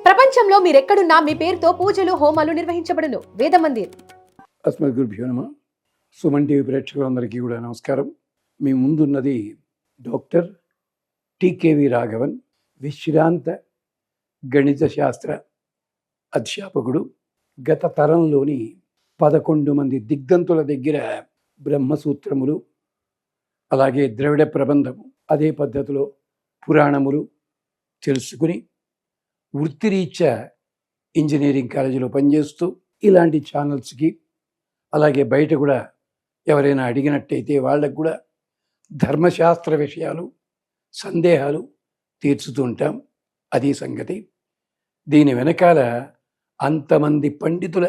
ప్రపంచంలో మీరెక్కడున్నా మీ పేరుతో పూజలు హోమాలు నిర్వహించబడును. వేద మందిర్. అస్మద్గురుభ్యో నమః. సుమన్ టీవీ ప్రేక్షకులందరికీ కూడా నమస్కారం. మీ ముందున్నది డాక్టర్ టికేవి రాఘవన్, విశ్రాంత గణిత శాస్త్ర అధ్యాపకుడు. గత తరంలోని 11 మంది దిగ్దంతుల దగ్గర బ్రహ్మసూత్రములు, అలాగే ద్రవిడ ప్రబంధము, అదే పద్ధతిలో పురాణములు తెలుసుకుని వృత్తిరీత్యా ఇంజనీరింగ్ కాలేజీలో పనిచేస్తూ ఇలాంటి ఛానల్స్కి, అలాగే బయట కూడా ఎవరైనా అడిగినట్టయితే వాళ్ళకు కూడా ధర్మశాస్త్ర విషయాలు, సందేహాలు తీర్చుతూ ఉంటాం. అది సంగతి. దీని వెనకాల అంతమంది పండితుల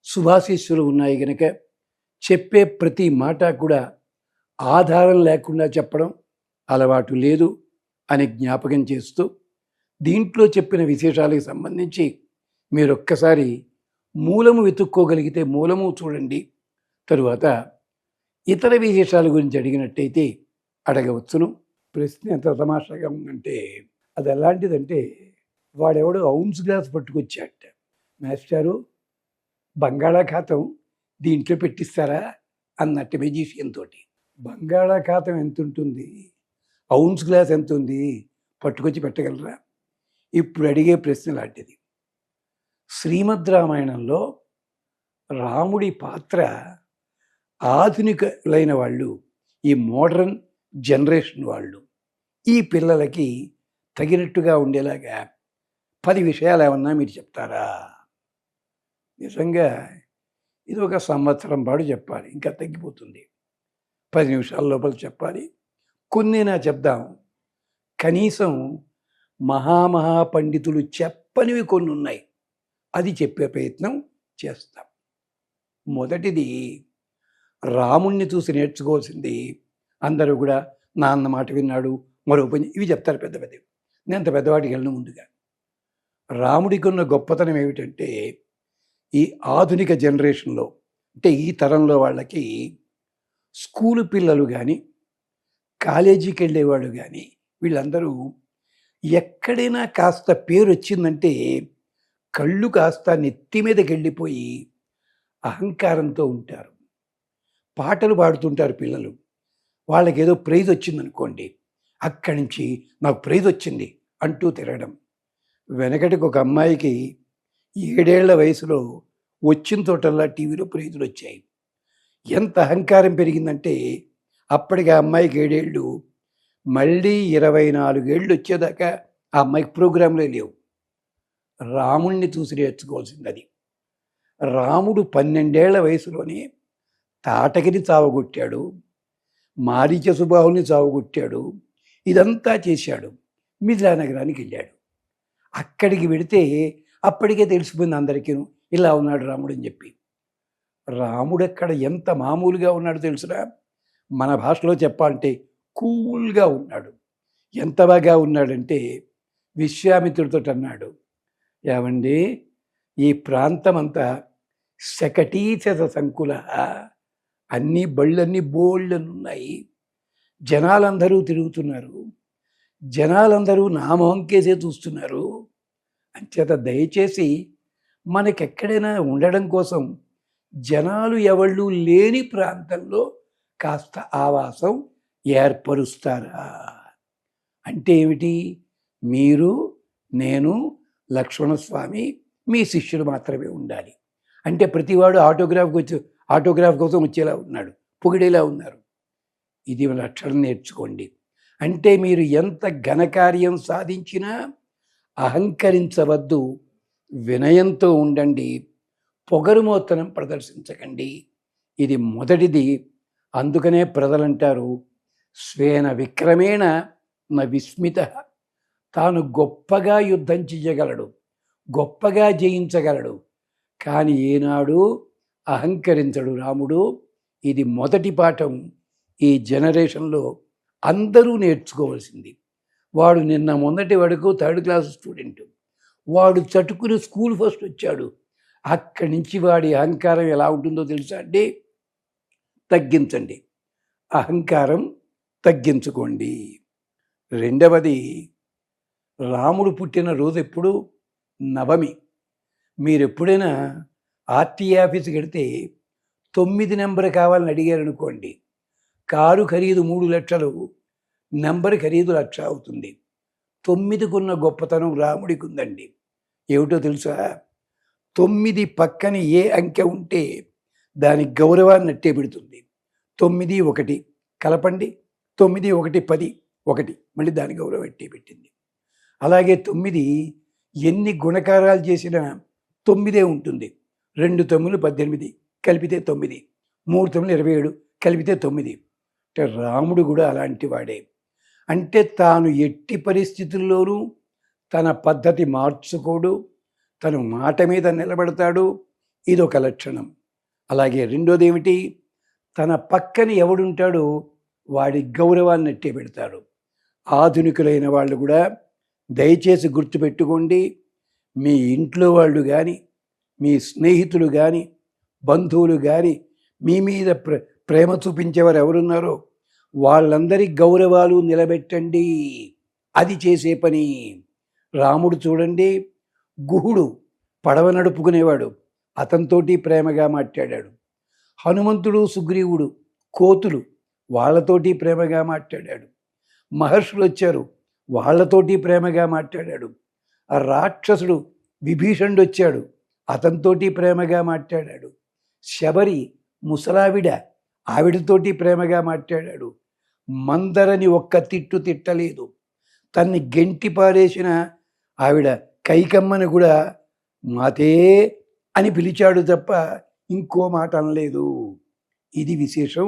శుభాశీస్సులు ఉన్నాయి కనుక చెప్పే ప్రతి మాట కూడా ఆధారం లేకుండా చెప్పడం అలవాటు లేదు అని జ్ఞాపకం చేస్తూ, దీంట్లో చెప్పిన విశేషాలకు సంబంధించి మీరు ఒక్కసారి మూలము వెతుక్కోగలిగితే మూలము చూడండి. తరువాత ఇతర విశేషాల గురించి అడిగినట్టయితే అడగవచ్చును. ప్రశ్న ఎంత తమాషాగా ఉందంటే, అది ఎలాంటిదంటే, వాడెవడో ఔన్స్ గ్లాస్ పట్టుకొచ్చాట. మాస్టారు, బంగాళాఖాతం దీంట్లో పెట్టిస్తారా అన్నట్టు మెజీషియన్ తోటి. బంగాళాఖాతం ఎంత ఉంటుంది, ఔన్స్ గ్లాస్ ఎంత ఉంది, పట్టుకొచ్చి పెట్టగలరా? ఇప్పుడు అడిగే ప్రశ్న లాంటిది. శ్రీమద్ రామాయణంలో రాముడి పాత్ర ఆధునికులైన వాళ్ళు, ఈ మోడర్న్ జనరేషన్ వాళ్ళు, ఈ పిల్లలకి తగినట్టుగా ఉండేలాగా 10 విషయాలు ఏమన్నా మీరు చెప్తారా? నిజంగా ఇది ఒక సంవత్సరం పాటు చెప్పాలి, ఇంకా తగ్గిపోతుంది. 10 నిమిషాల లోపల చెప్పాలి. కొన్నేనా చెప్దాం. కనీసం పండితులు చెప్పనివి కొన్ని ఉన్నాయి, అది చెప్పే ప్రయత్నం చేస్తాం. మొదటిది, రాముణ్ణి చూసి నేర్చుకోవాల్సింది. అందరూ కూడా నాన్న మాట విన్నాడు, మరో పని, ఇవి చెప్తారు పెద్ద పెద్దవి. నేను అంత పెద్దవాటికి వెళ్ళను. ముందుగా రాముడికి ఉన్న గొప్పతనం ఏమిటంటే, ఈ ఆధునిక జనరేషన్లో, అంటే ఈ తరంలో వాళ్ళకి స్కూలు పిల్లలు కానీ, కాలేజీకి వెళ్ళేవాళ్ళు కానీ, వీళ్ళందరూ ఎక్కడైనా కాస్త పేరు వచ్చిందంటే కళ్ళు కాస్త నెత్తి మీదకి వెళ్ళిపోయి అహంకారంతో ఉంటారు. పాటలు పాడుతుంటారు పిల్లలు. వాళ్ళకి ఏదో ప్రైజ్ వచ్చిందనుకోండి, అక్కడి నుంచి నాకు ప్రైజ్ వచ్చింది అంటూ తిరగడం. వెనకటికి ఒక అమ్మాయికి 7 ఏళ్ల వయసులో వచ్చిన తోటల్లా టీవీలో ప్రైజులు వచ్చాయి. ఎంత అహంకారం పెరిగిందంటే, అప్పటికి ఆ అమ్మాయికి 7 ఏళ్ళు, మళ్ళీ 24 ఏళ్ళు వచ్చేదాకా ఆ అమ్మాయికి ప్రోగ్రాంలే లేవు. రాముణ్ణి చూసి నేర్చుకోవాల్సింది అది. రాముడు 12 ఏళ్ల వయసులోనే తాటకిని చావగొట్టాడు, మారీచ సుబాహుల్ని చావగొట్టాడు, ఇదంతా చేశాడు. మిథిలా నగరానికి వెళ్ళాడు. అక్కడికి వెడితే అప్పటికే తెలిసిపోయింది అందరికీ, ఇలా ఉన్నాడు రాముడు అని చెప్పి. రాముడు అక్కడ ఎంత మామూలుగా ఉన్నాడు తెలుసురా? మన భాషలో చెప్పాలంటే కూల్గా ఉన్నాడు. ఎంత బాగా ఉన్నాడంటే, విశ్వామిత్రుడితో అన్నాడు, ఏమండి, ఈ ప్రాంతం అంతా శకటీశత సంకుల, అన్ని బళ్ళన్నీ బోళ్ళని ఉన్నాయి, జనాలందరూ తిరుగుతున్నారు, జనాలందరూ నా మొహంకేసే చూస్తున్నారు. అంచేత దయచేసి మనకెక్కడైనా ఉండడం కోసం జనాలు ఎవళ్ళు లేని ప్రాంతంలో కాస్త ఆవాసం ఏర్పరుస్తారా? అంటే ఏమిటి? మీరు, నేను, లక్ష్మణస్వామి, మీ శిష్యుడు మాత్రమే ఉండాలి. అంటే ప్రతివాడు ఆటోగ్రాఫ్ కోసం వచ్చేలా ఉన్నాడు, పొగిడేలా ఉన్నారు. ఇది లక్షణం నేర్చుకోండి. అంటే మీరు ఎంత ఘనకార్యం సాధించినా అహంకరించవద్దు, వినయంతో ఉండండి, పొగరుమోతనం ప్రదర్శించకండి. ఇది మొదటిది. అందుకనే ప్రజలంటారు, స్వేన విక్రమేణ న విస్మిత. తాను గొప్పగా యుద్ధం చెయ్యగలడు, గొప్పగా జయించగలడు, కానీ ఏనాడు అహంకరించడు రాముడు. ఇది మొదటి పాఠం ఈ జనరేషన్లో అందరూ నేర్చుకోవాల్సింది. వాడు నిన్న మొన్నటి వరకు 3rd క్లాస్ స్టూడెంట్, వాడు చటుకుని స్కూల్ ఫస్ట్ వచ్చాడు. అక్కడి నుంచి వాడి అహంకారం ఎలా ఉంటుందో తెలుసా అండి? తగ్గించండి, అహంకారం తగ్గించుకోండి. రెండవది, రాముడు పుట్టిన రోజు ఎప్పుడు నవమి. మీరు ఎప్పుడైనా ఆర్టీ ఆఫీస్కి వెడితే 9 నెంబర్ కావాలని అడిగారు అనుకోండి, కారు ఖరీదు 3 లక్షలు, నెంబర్ ఖరీదు 1,00,000 అవుతుంది. 9కున్న గొప్పతనం రాముడికి ఉందండి. ఏమిటో తెలుసా? 9 పక్కన ఏ అంకె ఉంటే దాని గౌరవాన్ని అట్టే పెడుతుంది. 9 1 కలపండి, 9 1 10 1, మళ్ళీ దాని గౌరవం ఎట్టే పెట్టింది. అలాగే 9 ఎన్ని గుణకారాలు చేసినా 9 ఉంటుంది. 2 9 18 కలిపితే 9, 3 9 27 కలిపితే 9. అంటే రాముడు కూడా అలాంటి వాడే. అంటే తాను ఎట్టి పరిస్థితుల్లోనూ తన పద్ధతి మార్చుకోడు, తను మాట మీద నిలబడతాడు. ఇదొక లక్షణం. అలాగే రెండోది ఏమిటి? తన పక్కన ఎవడుంటాడో వాడి గౌరవాన్ని అట్టే పెడతాడు. ఆధునికులైన వాళ్ళు కూడా దయచేసి గుర్తుపెట్టుకోండి, మీ ఇంట్లో వాళ్ళు కానీ, మీ స్నేహితులు కానీ, బంధువులు కానీ మీ మీద ప్రేమ చూపించేవారు ఎవరున్నారో వాళ్ళందరి గౌరవాలు నిలబెట్టండి. అది చేసే పని. రాముడు చూడండి, గుహుడు పడవ నడుపుకునేవాడు, అతనితోటి ప్రేమగా మాట్లాడాడు. హనుమంతుడు సుగ్రీవుడు కోతులు, వాళ్ళతోటి ప్రేమగా మాట్లాడాడు. మహర్షులు వచ్చారు, వాళ్ళతోటి ప్రేమగా మాట్లాడాడు. ఆ రాక్షసుడు విభీషణుడు వచ్చాడు, అతనితోటి ప్రేమగా మాట్లాడాడు. శబరి ముసలావిడ, ఆవిడతోటి ప్రేమగా మాట్లాడాడు. మందరని ఒక్క తిట్టు తిట్టలేదు. తన్ని గెంటి పారేసిన ఆవిడ కైకమ్మని కూడా మాతే అని పిలిచాడు తప్ప ఇంకో మాట అనలేదు. ఇది విశేషం.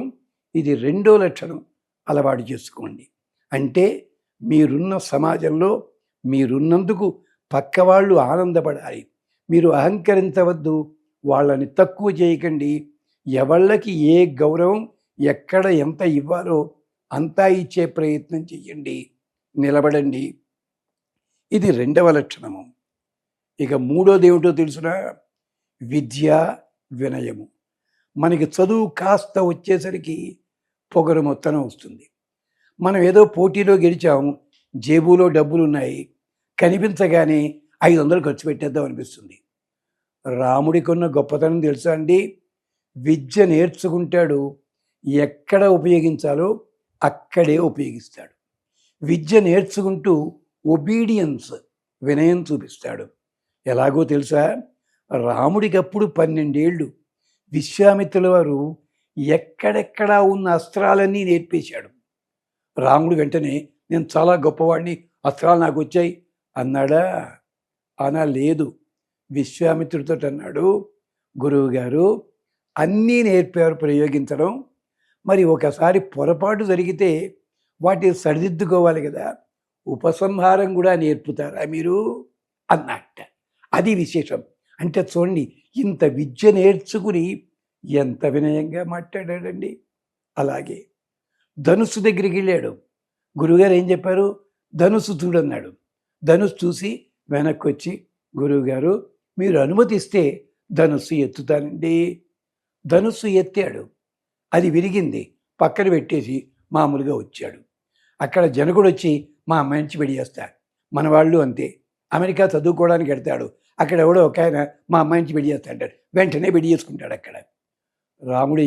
ఇది రెండో లక్షణం అలవాటు చేసుకోండి. అంటే మీరున్న సమాజంలో మీరున్నందుకు పక్కవాళ్ళు ఆనందపడాలి. మీరు అహంకరించవద్దు, వాళ్ళని తక్కువ చేయకండి. ఎవళ్ళకి ఏ గౌరవం ఎక్కడ ఎంత ఇవ్వాలో అంతా ఇచ్చే ప్రయత్నం చెయ్యండి, నిలబడండి. ఇది రెండవ లక్షణము. ఇక మూడోది ఏమిటో తెలుసునా? విద్య, వినయము. మనకి చదువు కాస్త వచ్చేసరికి పొగరు మొత్తం వస్తుంది. మనం ఏదో పోటీలో గెలిచాము, జేబులో డబ్బులు ఉన్నాయి, కనిపించగానే 500 ఖర్చు పెట్టేద్దాం అనిపిస్తుంది. రాముడికి ఉన్న గొప్పతనం తెలుసా అండి? విద్య నేర్చుకుంటాడు, ఎక్కడ ఉపయోగించాలో అక్కడే ఉపయోగిస్తాడు. విద్య నేర్చుకుంటూ ఒబీడియన్స్, వినయం చూపిస్తాడు. ఎలాగో తెలుసా? రాముడికి అప్పుడు 12 ఏళ్ళు. విశ్వామిత్రుల వారు ఎక్కడెక్కడా ఉన్న అస్త్రాలన్నీ నేర్పేశాడు. రాముడు వెంటనే నేను చాలా గొప్పవాడిని, అస్త్రాలు నాకు వచ్చాయి అన్నాడా? అనా లేదు. విశ్వామిత్రుడితో అన్నాడు, గురువు గారు అన్నీ నేర్పారు ప్రయోగించడం, మరి ఒకసారి పొరపాటు జరిగితే వాటిని సరిదిద్దుకోవాలి కదా, ఉపసంహారం కూడా నేర్పుతారా మీరు అన్నట్ట. అది విశేషం. అంటే చూడండి, ఇంత విద్య నేర్చుకుని ఎంత వినయంగా మాట్లాడాడండి. అలాగే ధనుస్సు దగ్గరికి వెళ్ళాడు. గురువుగారు ఏం చెప్పారు? ధనుస్సు చూడన్నాడు. ధనుస్సు చూసి వెనక్కి వచ్చి, గురువుగారు మీరు అనుమతిస్తే ధనుస్సు ఎత్తుతానండి. ధనుస్సు ఎత్తాడు, అది విరిగింది, పక్కన పెట్టేసి మామూలుగా వచ్చాడు. అక్కడ జనకుడు వచ్చి మా అమ్మాయిని పెళ్లి చేస్తాడు. మన వాళ్ళు అంతే, అమెరికా చదువుకోవడానికి వెళ్తాడు, అక్కడ ఎవడో ఒక ఆయన మా అమ్మాయిని పెళ్లి చేస్తాడు, వెంటనే పెళ్లి చేసుకుంటాడు. అక్కడ రాముడు